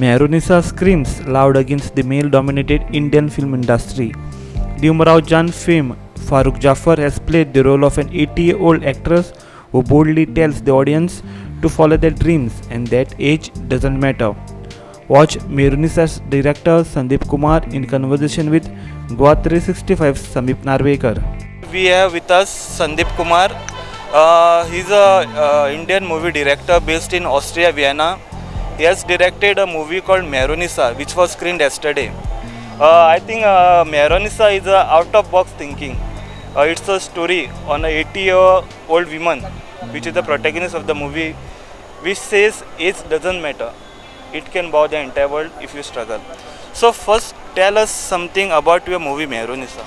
Mehrunisa screams loud against the male-dominated Indian film industry. The Umrao Jan fame Farooq Jafar has played the role of an 80-year-old actress who boldly tells the audience to follow their dreams and that age doesn't matter. Watch Mehrunisa's director Sandeep Kumar in conversation with Goa 365's Samip Narvekar. We have with us Sandeep Kumar. He's a Indian movie director based in Austria, Vienna. He has directed a movie called Mehrunisa, which was screened yesterday. I think Mehrunisa is a out-of-box thinking. It's a story on a 80-year-old woman, which is the protagonist of the movie, which says age doesn't matter. It can bow the entire world if you struggle. So first, tell us something about your movie Mehrunisa.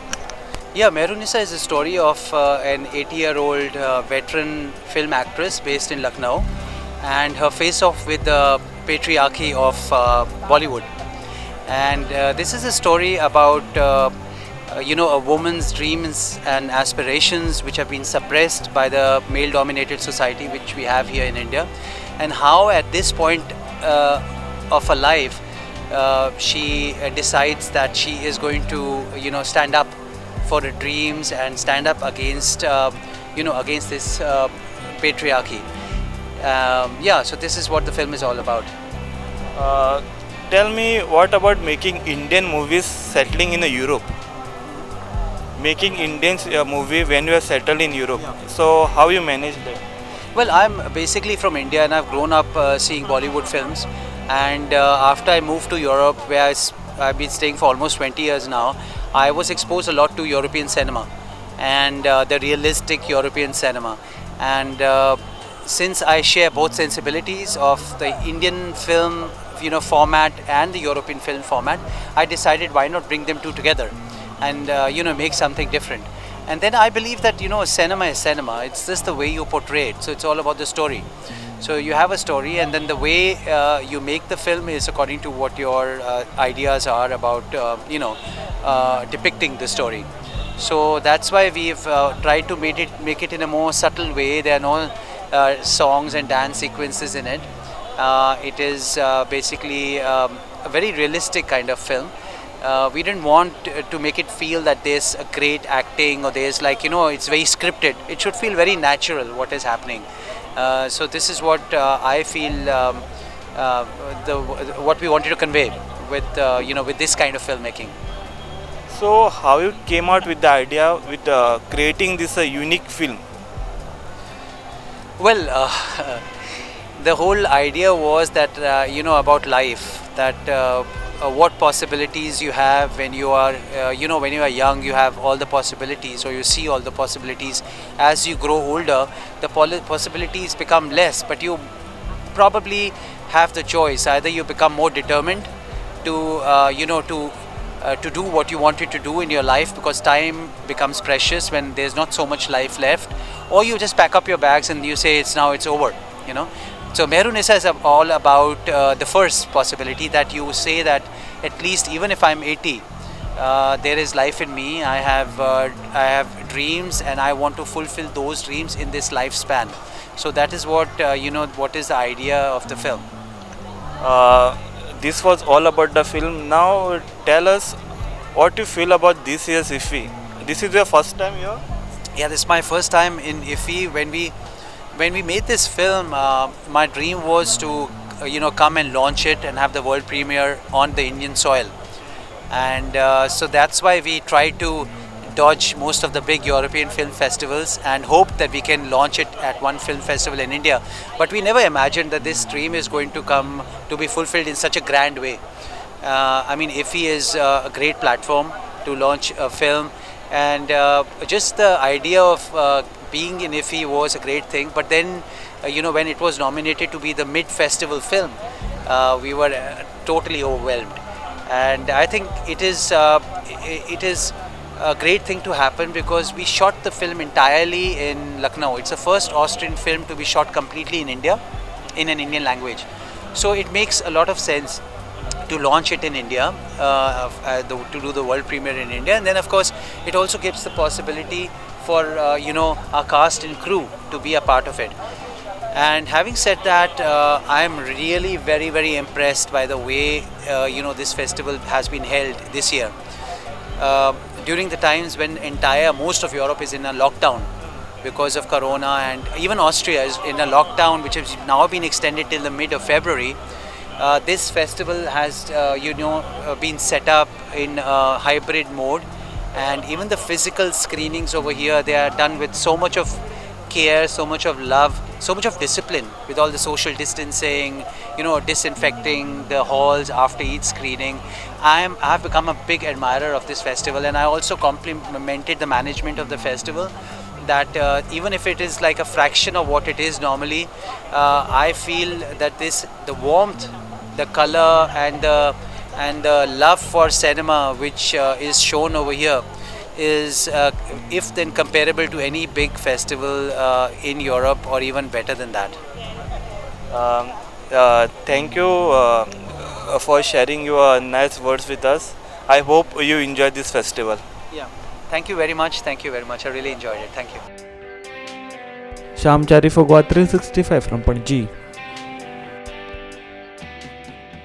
Yeah, Mehrunisa is a story of an 80-year-old veteran film actress based in Lucknow and her face-off with the patriarchy of Bollywood. And this is a story about a woman's dreams and aspirations which have been suppressed by the male-dominated society which we have here in India, and how at this point of her life she decides that she is going to stand up for her dreams and stand up against against this patriarchy. So this is what the film is all about. Tell me, what about making Indian movies settling in Europe? Making Indian movie when you are settled in Europe. Yeah. So how you manage that? Well, I'm basically from India and I've grown up seeing Bollywood films. And after I moved to Europe, where I've been staying for almost 20 years now, I was exposed a lot to European cinema and the realistic European cinema. And since I share both sensibilities of the Indian film format and the European film format, I decided why not bring them two together and make something different. And then I believe that cinema is cinema. It's just the way you portray it. So it's all about the story. So you have a story, and then the way you make the film is according to what your ideas are about depicting the story. So that's why we've tried to make it in a more subtle way. There are no songs and dance sequences in it. It is basically a very realistic kind of film. We didn't want to make it feel that there's a great acting or there's it's very scripted. It should feel very natural what is happening. So this is what I feel what we wanted to convey with with this kind of filmmaking. So how you came out with the idea with creating this unique film? Well, the whole idea was that about life, that what possibilities you have when you are when you are young. You have all the possibilities, or you see all the possibilities. As you grow older, the possibilities become less, but you probably have the choice. Either you become more determined to to do what you wanted to do in your life, because time becomes precious when there's not so much life left, or you just pack up your bags and you say it's over. So Mehrunisa is all about the first possibility, that you say that at least even if I'm 80, there is life in me. I have dreams, and I want to fulfill those dreams in this lifespan. So that is what what is the idea of the film. This was all about the film. Now tell us what you feel about this year's IFFI. This is your first time here? Yeah, this is my first time in IFFI. When we made this film, my dream was to come and launch it and have the world premiere on the Indian soil. And so that's why we tried to dodge most of the big European film festivals and hope that we can launch it at one film festival in India. But we never imagined that this dream is going to come to be fulfilled in such a grand way. IFFI is a great platform to launch a film, and just the idea of being in IFFI was a great thing. But then when it was nominated to be the mid-festival film, we were totally overwhelmed. And I think it is a great thing to happen, because we shot the film entirely in Lucknow. It's the first Austrian film to be shot completely in India, in an Indian language. So it makes a lot of sense to launch it in India, to do the world premiere in India. And then of course it also gives the possibility for our cast and crew to be a part of it. And having said that, I am really very impressed by the way this festival has been held this year. Uh, During the times when entire most of Europe is in a lockdown because of Corona, and even Austria is in a lockdown, which has now been extended till the mid of February. This festival has, been set up in hybrid mode, and even the physical screenings over here, they are done with so much of care, so much of love, so much of discipline, with all the social distancing, disinfecting the halls after each screening. I've become a big admirer of this festival, and I also complimented the management of the festival that even if it is like a fraction of what it is normally, I feel that the warmth, the color, and the love for cinema which is shown over here is, if then comparable to any big festival in Europe, or even better than that. Thank you for sharing your nice words with us. I hope you enjoy this festival. Yeah. Thank you very much. Thank you very much. I really enjoyed it. Thank you. Shamchari for Goa 365 from Banegi.